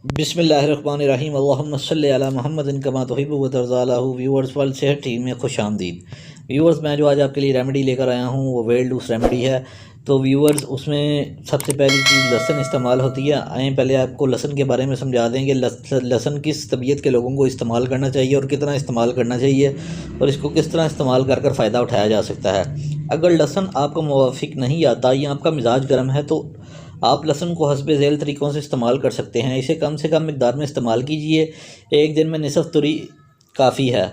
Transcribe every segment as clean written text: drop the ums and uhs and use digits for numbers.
बिस्मिल्लाहिर्रहमानिर्रहीम अल्लाहुम्मा सल्लि अला मुहम्मदिन कमा तुहिब्बु व तर्ज़ा। व्यूअर्स वर्ल्ड सेहत टीम में खुश आमदीद। व्यूअर्स मैं जो आज आपके लिए रेमेडी लेकर आया हूँ वो वेल लूस रेमेडी है। तो व्यूअर्स उसमें सबसे पहली चीज़ लहसुन इस्तेमाल होती है। आए पहले आपको लहसुन के बारे में समझा देंगे। लहसुन किस तबीयत के लोगों को इस्तेमाल करना चाहिए और कितना इस्तेमाल करना चाहिए और इसको किस तरह इस्तेमाल कर फ़ायदा उठाया जा सकता है। अगर लहसुन आपको मुवाफ़िक नहीं आता या आपका मिजाज गर्म है तो आप लहसुन को हस्बे ज़ैल तरीक़ों से इस्तेमाल कर सकते हैं। इसे कम से कम मिक़दार में इस्तेमाल कीजिए। एक दिन में निसफ़ तुरी काफ़ी है।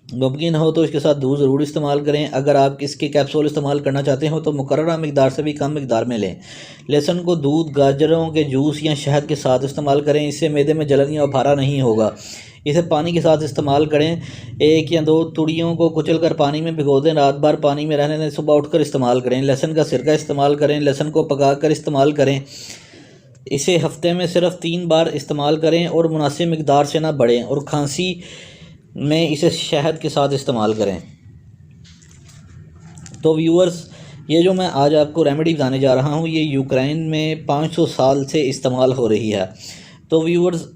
मुमकिन हो तो इसके साथ दूध ज़रूर इस्तेमाल करें। अगर आप इसके कैप्सूल इस्तेमाल करना चाहते हो तो मुकर्ररा मिक़दार से भी कम मिक़दार में लें। लहसुन को दूध, गाजरों के जूस या शहद के साथ इस्तेमाल करें। इससे मैदे में जलन या उभारा नहीं होगा। इसे पानी के साथ इस्तेमाल करें। 1 या 2 तुड़ियों को कुचल कर पानी में भिगो दें, रात भर पानी में रहने दें, सुबह उठकर इस्तेमाल करें। लहसुन का सिरका इस्तेमाल करें। लहसुन को पका कर इस्तेमाल करें। इसे हफ्ते में सिर्फ 3 बार इस्तेमाल करें और मुनासिब मिक़दार से ना बढ़ें। और खांसी में इसे शहद के साथ इस्तेमाल करें। तो व्यूअर्स, ये जो मैं आज आपको रेमेडी बताने जा रहा हूँ ये यूक्रेन में 500 साल से इस्तेमाल हो रही है। तो व्यूअर्स,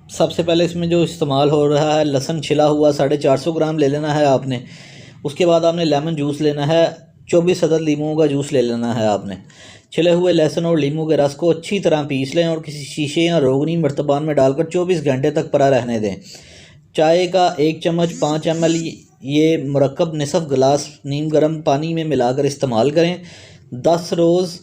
सबसे पहले इसमें जो इस्तेमाल हो रहा है, लहसुन छिला हुआ 450 ग्राम ले लेना है आपने। उसके बाद आपने लेमन जूस लेना है। 24 अदद लीमू का जूस ले लेना है आपने। छिले हुए लहसुन और लीमू के रस को अच्छी तरह पीस लें और किसी शीशे या रोगनी मर्तबान में डालकर 24 घंटे तक पड़ा रहने दें। चाय का 1 चम्मच 5 ml ये मुरक्कब निसफ़ गिलास नीम गर्म पानी में मिलाकर इस्तेमाल करें। 10 रोज़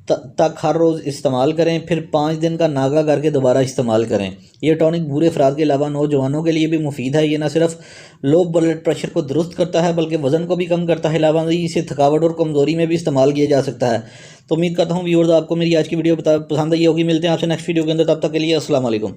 तक हर रोज़ इस्तेमाल करें। फिर 5 दिन का नागा करके दोबारा इस्तेमाल करें। यह टॉनिक बूढ़े अफराद के अलावा नौजवानों के लिए भी मुफीद है। ये न सिर्फ लो ब्लड प्रेशर को दुरुस्त करता है बल्कि वज़न को भी कम करता है। अलावा इसे थकावट और कमज़ोरी में भी इस्तेमाल किया जा सकता है। तो उम्मीद करता हूँ व्यूअर्स आपको मेरी आज की वीडियो पसंद आई होगी। मिलते हैं आपसे नेक्स्ट वीडियो के अंदर। तब तक के लिए अस्सलाम वालेकुम।